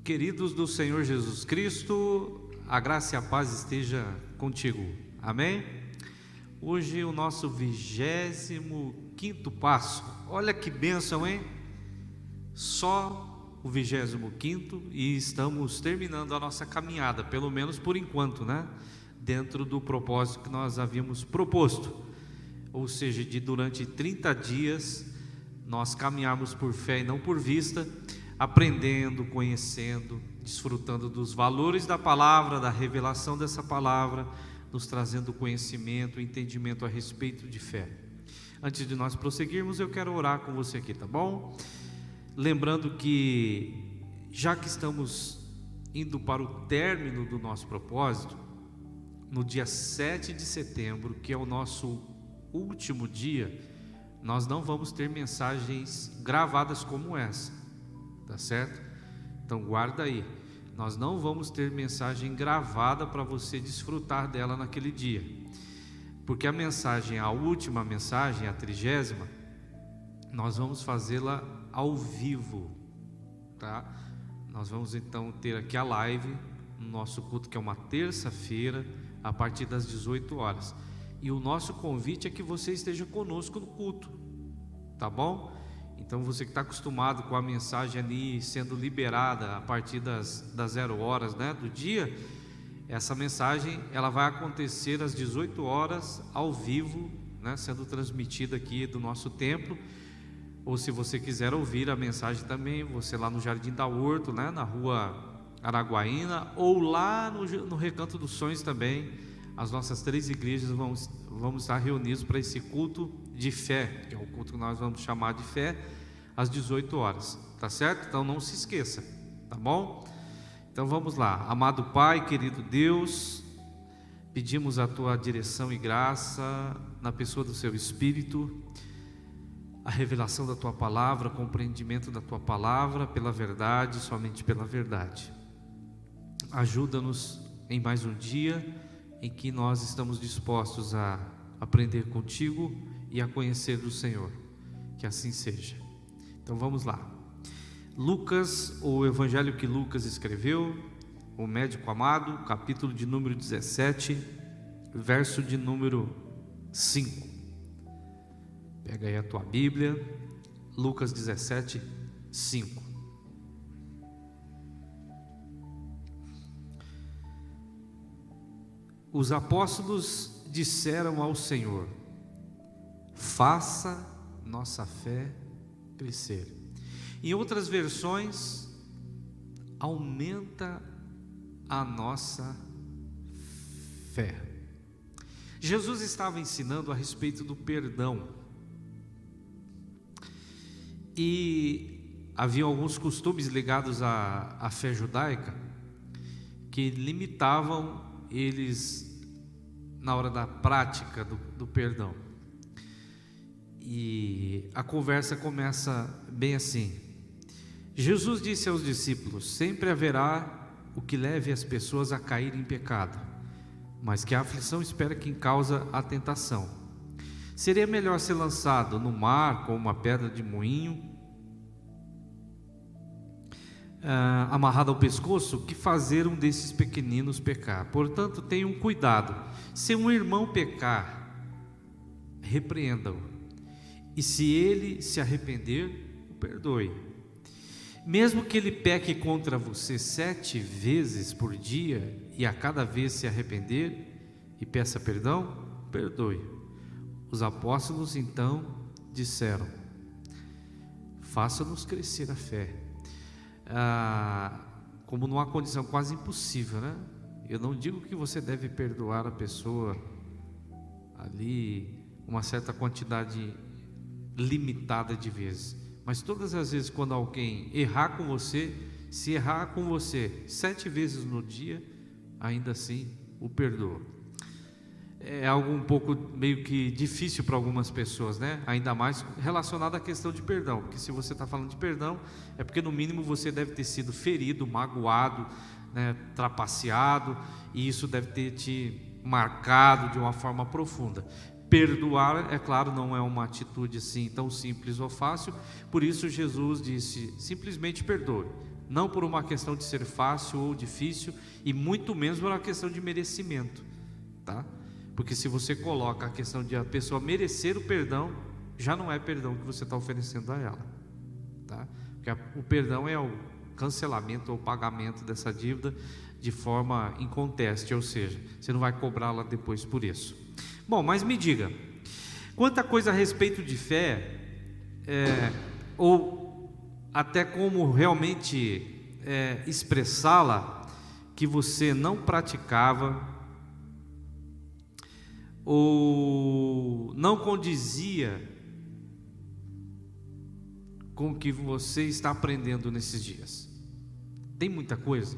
Queridos do Senhor Jesus Cristo, a graça e a paz esteja contigo, amém? Hoje o nosso 25º passo, olha que bênção, hein? Só o 25º e estamos terminando a nossa caminhada, pelo menos por enquanto, né? Dentro do propósito que nós havíamos proposto, ou seja, de durante 30 dias nós caminharmos por fé e não por vista, aprendendo, conhecendo, desfrutando dos valores da palavra, da revelação dessa palavra, nos trazendo conhecimento, entendimento a respeito de fé. Antes de nós prosseguirmos, eu quero orar com você aqui, tá bom? Lembrando que, já que estamos indo para o término do nosso propósito, no dia 7 de setembro, que é o nosso último dia, nós não vamos ter mensagens gravadas como essa. Tá certo? Então guarda aí, nós não vamos ter mensagem gravada para você desfrutar dela naquele dia, porque a mensagem, a última mensagem, a 30ª, nós vamos fazê-la ao vivo, tá? Nós vamos então ter aqui a live no nosso culto, que é uma terça-feira, a partir das 18 horas, e o nosso convite é que você esteja conosco no culto, tá bom? Então você que está acostumado com a mensagem ali sendo liberada a partir das 0 horas, né, do dia, essa mensagem ela vai acontecer às 18 horas ao vivo, né, sendo transmitida aqui do nosso templo. Ou se você quiser ouvir a mensagem também, você lá no Jardim da Horto, né, na rua Araguaína, ou lá no Recanto dos Sonhos também, as nossas 3 igrejas vamos estar reunidos para esse culto de fé, que é o culto que nós vamos chamar de fé, às 18 horas, tá certo? Então não se esqueça, tá bom? Então vamos lá. Amado Pai, querido Deus, pedimos a Tua direção e graça na pessoa do Seu Espírito, a revelação da Tua palavra, o compreendimento da Tua palavra pela verdade, somente pela verdade. Ajuda-nos em mais um dia em que nós estamos dispostos a aprender contigo e a conhecer do Senhor, que assim seja. Então vamos lá. Lucas, o evangelho que Lucas escreveu, o médico amado, capítulo de número 17, verso de número 5. Pega aí a tua Bíblia, Lucas 17, 5. Os apóstolos disseram ao Senhor: faça nossa fé crescer. Em outras versões, aumenta a nossa fé. Jesus estava ensinando a respeito do perdão, e havia alguns costumes ligados à fé judaica que limitavam eles na hora da prática do perdão. E a conversa começa bem assim: Jesus disse aos discípulos: sempre haverá o que leve as pessoas a cair em pecado, mas que a aflição espera quem causa a tentação. Seria melhor ser lançado no mar com uma pedra de moinho amarrado ao pescoço, que fazer um desses pequeninos pecar. Portanto, tenham cuidado. Se um irmão pecar, repreenda-o, e se ele se arrepender, o perdoe. Mesmo que ele peque contra você 7 vezes por dia, e a cada vez se arrepender e peça perdão, perdoe. Os apóstolos então disseram: faça-nos crescer a fé. Como numa condição quase impossível, né? Eu não digo que você deve perdoar a pessoa ali uma certa quantidade limitada de vezes, mas todas as vezes quando alguém errar com você, se errar com você 7 vezes no dia, ainda assim o perdoa. É algo um pouco meio que difícil para algumas pessoas, né? Ainda mais relacionado à questão de perdão, porque se você está falando de perdão, é porque no mínimo você deve ter sido ferido, magoado, né? Trapaceado, e isso deve ter te marcado de uma forma profunda. Perdoar, é claro, não é uma atitude assim tão simples ou fácil. Por isso Jesus disse: simplesmente perdoe. não por uma questão de ser fácil ou difícil, e muito menos por uma questão de merecimento, tá? Porque se você coloca a questão de a pessoa merecer o perdão, já não é perdão que você está oferecendo a ela, tá? Porque o perdão é o cancelamento ou pagamento dessa dívida de forma inconteste, ou seja, você não vai cobrá-la depois por isso. Bom, mas me diga, quanta coisa a respeito de fé, ou até como realmente expressá-la, que você não praticava, ou não condizia com o que você está aprendendo nesses dias. Tem muita coisa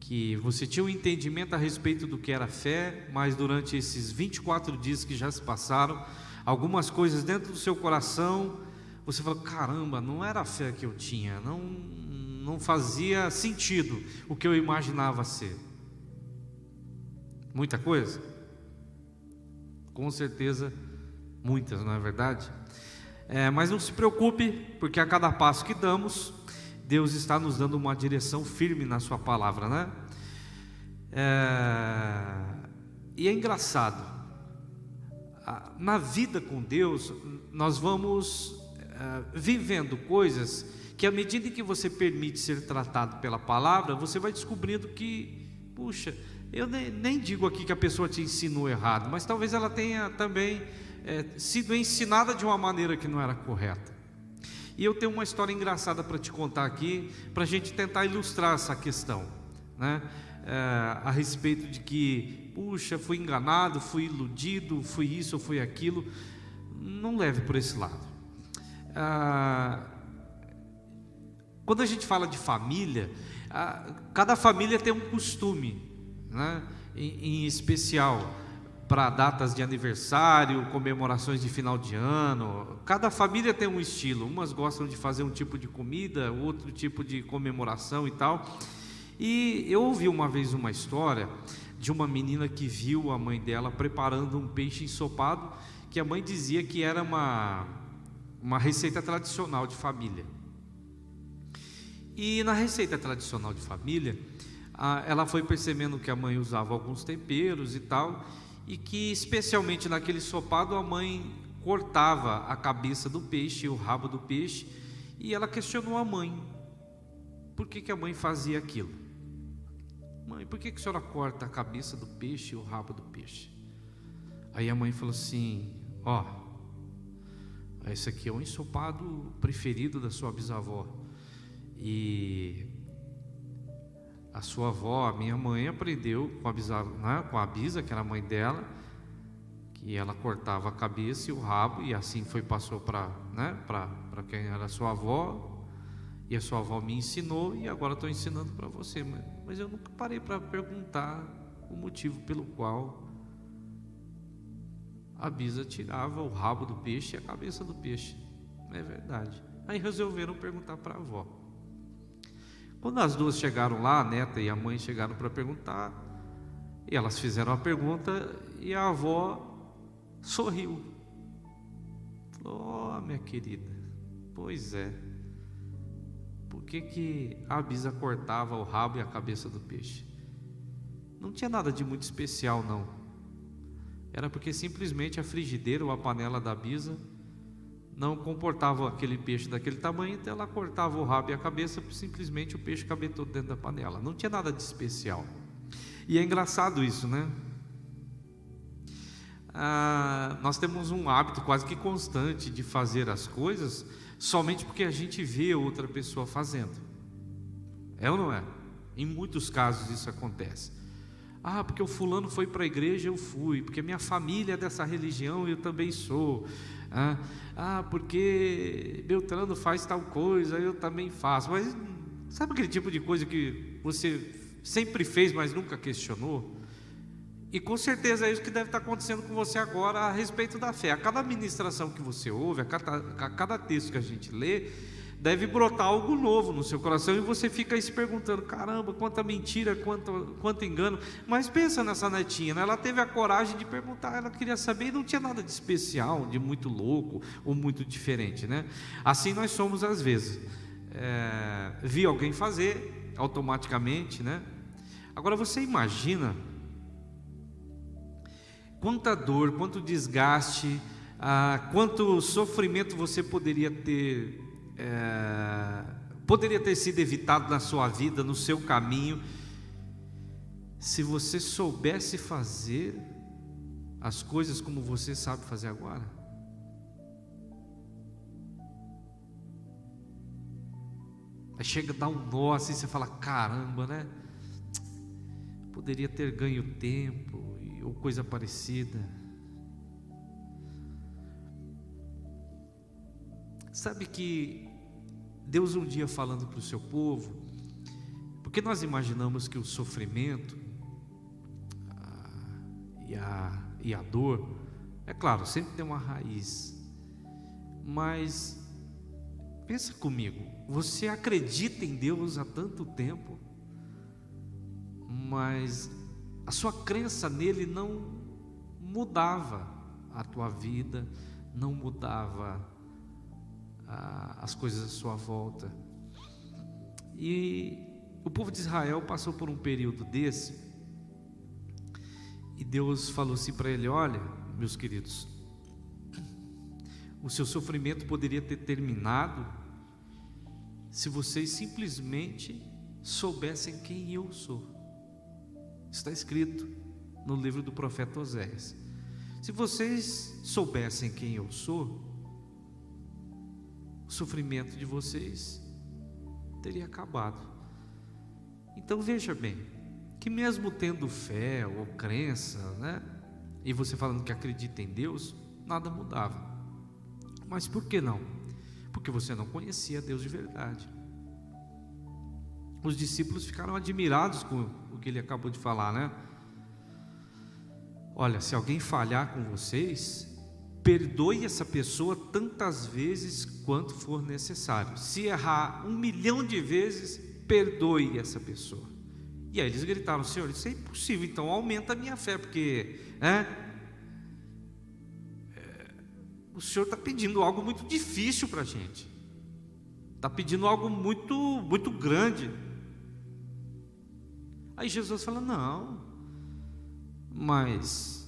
que você tinha um entendimento a respeito do que era fé, mas durante esses 24 dias que já se passaram, algumas coisas dentro do seu coração, você falou: caramba, não era a fé que eu tinha, não fazia sentido o que eu imaginava ser. Muita coisa? Com certeza, muitas, não é verdade? Mas não se preocupe, porque a cada passo que damos, Deus está nos dando uma direção firme na sua palavra, né? E é engraçado, na vida com Deus, nós vamos vivendo coisas que, à medida que você permite ser tratado pela palavra, você vai descobrindo que, puxa, eu nem digo aqui que a pessoa te ensinou errado, mas talvez ela tenha também sido ensinada de uma maneira que não era correta. E eu tenho uma história engraçada para te contar aqui, para a gente tentar ilustrar essa questão, né? A respeito de que, puxa, fui enganado, fui iludido, fui isso, fui aquilo. Não leve por esse lado. Quando a gente fala de família, cada família tem um costume, né? Em especial para datas de aniversário, comemorações de final de ano. Cada família tem um estilo. Umas gostam de fazer um tipo de comida, outro tipo de comemoração e tal. E eu ouvi uma vez uma história de uma menina que viu a mãe dela preparando um peixe ensopado, que a mãe dizia que era uma receita tradicional de família. E na receita tradicional de família, ela foi percebendo que a mãe usava alguns temperos e tal, e que especialmente naquele ensopado a mãe cortava a cabeça do peixe, o rabo do peixe, e ela questionou a mãe: por que a mãe fazia aquilo? Mãe, por que a senhora corta a cabeça do peixe e o rabo do peixe? Aí a mãe falou assim: ó, esse aqui é o ensopado preferido da sua bisavó, e a sua avó, a minha mãe, aprendeu com a bisavó, né, com a bisa, que era a mãe dela, que ela cortava a cabeça e o rabo, e assim passou para, né, para quem era a sua avó, e a sua avó me ensinou, e agora estou ensinando para você. Mas eu nunca parei para perguntar o motivo pelo qual a bisa tirava o rabo do peixe e a cabeça do peixe. É verdade. Aí resolveram perguntar para a avó. Quando as duas chegaram lá, a neta e a mãe chegaram para perguntar, e elas fizeram a pergunta, e a avó sorriu. Falou: ó, minha querida, pois é, por que a bisa cortava o rabo e a cabeça do peixe? Não tinha nada de muito especial, não. Era porque simplesmente a frigideira ou a panela da bisa não comportava aquele peixe daquele tamanho, então ela cortava o rabo e a cabeça, simplesmente o peixe cabia todo dentro da panela. Não tinha nada de especial. E é engraçado isso, né? Nós temos um hábito quase que constante de fazer as coisas somente porque a gente vê outra pessoa fazendo. É ou não é? Em muitos casos isso acontece. Porque o fulano foi para a igreja, eu fui. Porque minha família é dessa religião, eu também sou. Porque Beltrano faz tal coisa, eu também faço. Mas sabe aquele tipo de coisa que você sempre fez, mas nunca questionou? E com certeza é isso que deve estar acontecendo com você agora a respeito da fé. A cada ministração que você ouve, a cada texto que a gente lê, deve brotar algo novo no seu coração, e você fica aí se perguntando: caramba, quanta mentira, quanto engano. Mas pensa nessa netinha, né? Ela teve a coragem de perguntar, ela queria saber, e não tinha nada de especial, de muito louco ou muito diferente, né? Assim nós somos às vezes. vi alguém fazer automaticamente, né? Agora você imagina quanta dor, quanto desgaste, quanto sofrimento você poderia ter sido evitado na sua vida, no seu caminho, se você soubesse fazer as coisas como você sabe fazer agora. Aí chega a dar um nó assim, você fala, caramba, né? Poderia ter ganho tempo ou coisa parecida. Sabe que Deus um dia falando para o seu povo, porque nós imaginamos que o sofrimento e a dor, é claro, sempre tem uma raiz, mas pensa comigo, você acredita em Deus há tanto tempo, mas a sua crença nele não mudava a tua vida, não mudava as coisas à sua volta. E o povo de Israel passou por um período desse, e Deus falou assim para ele: olha, meus queridos, o seu sofrimento poderia ter terminado se vocês simplesmente soubessem quem eu sou. Está escrito no livro do profeta Oséias. Se vocês soubessem quem eu sou, o sofrimento de vocês teria acabado. Então veja bem, que mesmo tendo fé ou crença, né, e você falando que acredita em Deus, nada mudava. Mas por que não? Porque você não conhecia Deus de verdade. Os discípulos ficaram admirados com o que ele acabou de falar, né? Olha, se alguém falhar com vocês, perdoe essa pessoa tantas vezes quanto for necessário. Se errar 1.000.000 de vezes, perdoe essa pessoa. E aí eles gritaram: Senhor, isso é impossível, então aumenta a minha fé, porque o Senhor está pedindo algo muito difícil para a gente, está pedindo algo muito, muito grande. Aí Jesus fala: não, mas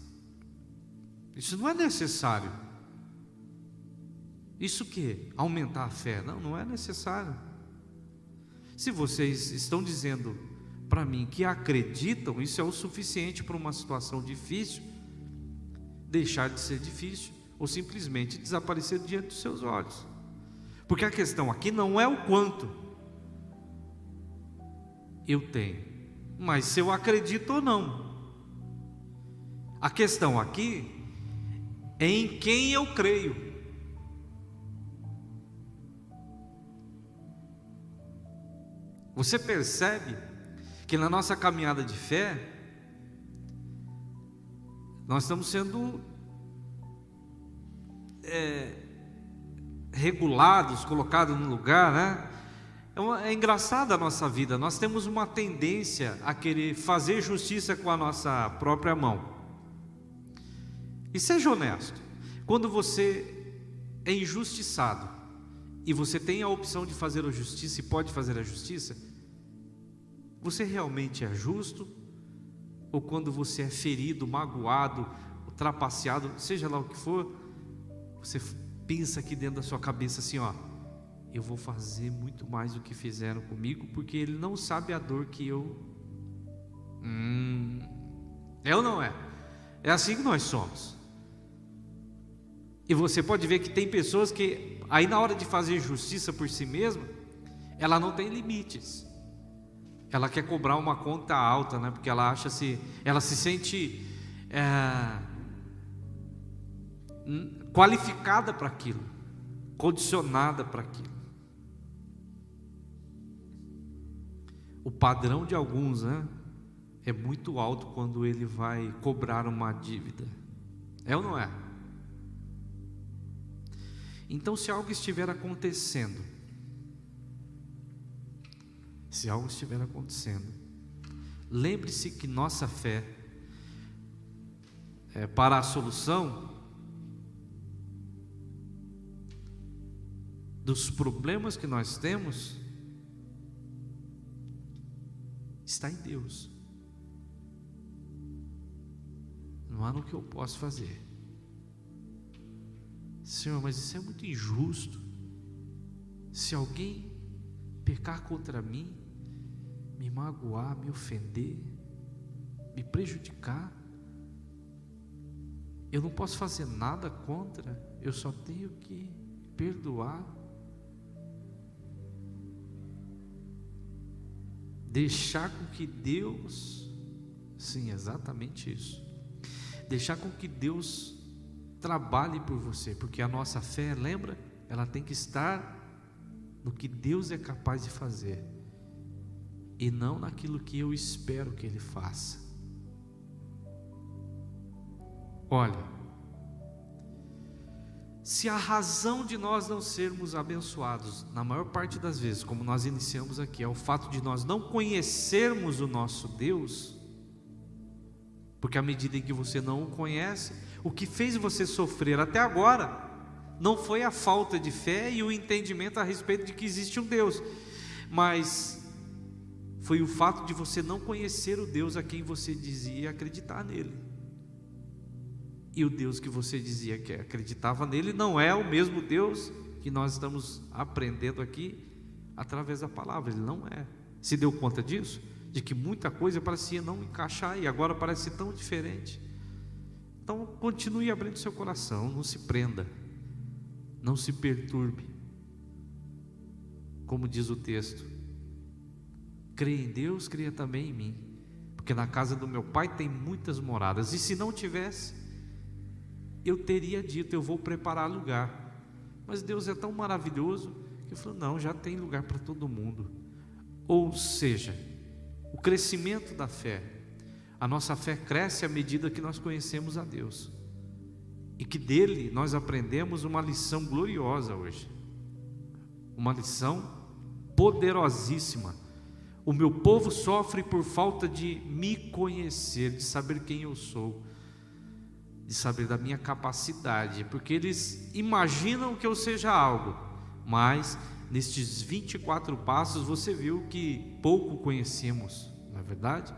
isso não é necessário. Isso que? Aumentar a fé? Não, não é necessário. Se vocês estão dizendo para mim que acreditam, isso é o suficiente para uma situação difícil deixar de ser difícil, ou simplesmente desaparecer diante dos seus olhos. Porque a questão aqui não é o quanto eu tenho, mas se eu acredito ou não. A questão aqui é em quem eu creio. Você percebe que na nossa caminhada de fé, nós estamos sendo regulados, colocados no lugar, né? É engraçada a nossa vida. Nós temos uma tendência a querer fazer justiça com a nossa própria mão. E seja honesto, quando você é injustiçado e você tem a opção de fazer a justiça e pode fazer a justiça, você realmente é justo? Ou quando você é ferido, magoado, trapaceado, seja lá o que for, você pensa aqui dentro da sua cabeça assim: ó, eu vou fazer muito mais do que fizeram comigo, porque ele não sabe a dor que eu... É ou não é? É assim que nós somos. E você pode ver que tem pessoas que aí na hora de fazer justiça por si mesma, ela não tem limites. Ela quer cobrar uma conta alta, né? Porque ela ela se sente qualificada para aquilo, condicionada para aquilo. O padrão de alguns, né, é muito alto quando ele vai cobrar uma dívida. É ou não é? Então, se algo estiver acontecendo, lembre-se que nossa fé para a solução dos problemas que nós temos está em Deus. Não há no que eu posso fazer. Senhor, mas isso é muito injusto. Se alguém pecar contra mim, me magoar, me ofender, me prejudicar, eu não posso fazer nada contra, eu só tenho que perdoar. Deixar com que Deus, sim, exatamente isso, deixar com que Deus trabalhe por você, porque a nossa fé, lembra? Ela tem que estar no que Deus é capaz de fazer, e não naquilo que eu espero que Ele faça. Olha, se a razão de nós não sermos abençoados, na maior parte das vezes, como nós iniciamos aqui, é o fato de nós não conhecermos o nosso Deus, porque à medida em que você não o conhece, o que fez você sofrer até agora não foi a falta de fé e o entendimento a respeito de que existe um Deus, mas foi o fato de você não conhecer o Deus a quem você dizia acreditar nele. E o Deus que você dizia que acreditava nele não é o mesmo Deus que nós estamos aprendendo aqui através da palavra. Ele não é. Se deu conta disso? De que muita coisa parecia não encaixar e agora parece tão diferente. Então continue abrindo seu coração, não se prenda, não se perturbe. Como diz o texto, creia em Deus, creia também em mim, porque na casa do meu Pai tem muitas moradas, e se não tivesse, eu teria dito, eu vou preparar lugar. Mas Deus é tão maravilhoso que eu falei, não, já tem lugar para todo mundo. Ou seja, o crescimento da fé, a nossa fé cresce à medida que nós conhecemos a Deus, e que dele nós aprendemos uma lição gloriosa hoje, uma lição poderosíssima. O meu povo sofre por falta de me conhecer, de saber quem eu sou, de saber da minha capacidade, porque eles imaginam que eu seja algo, mas nestes 24 passos você viu que pouco conhecemos, não é verdade?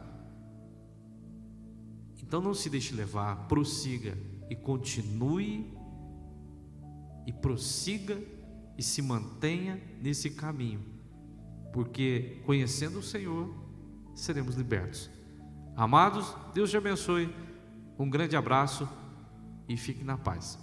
Então não se deixe levar, prossiga e continue e prossiga e se mantenha nesse caminho, porque conhecendo o Senhor seremos libertos. Amados, Deus te abençoe. Um grande abraço e fique na paz.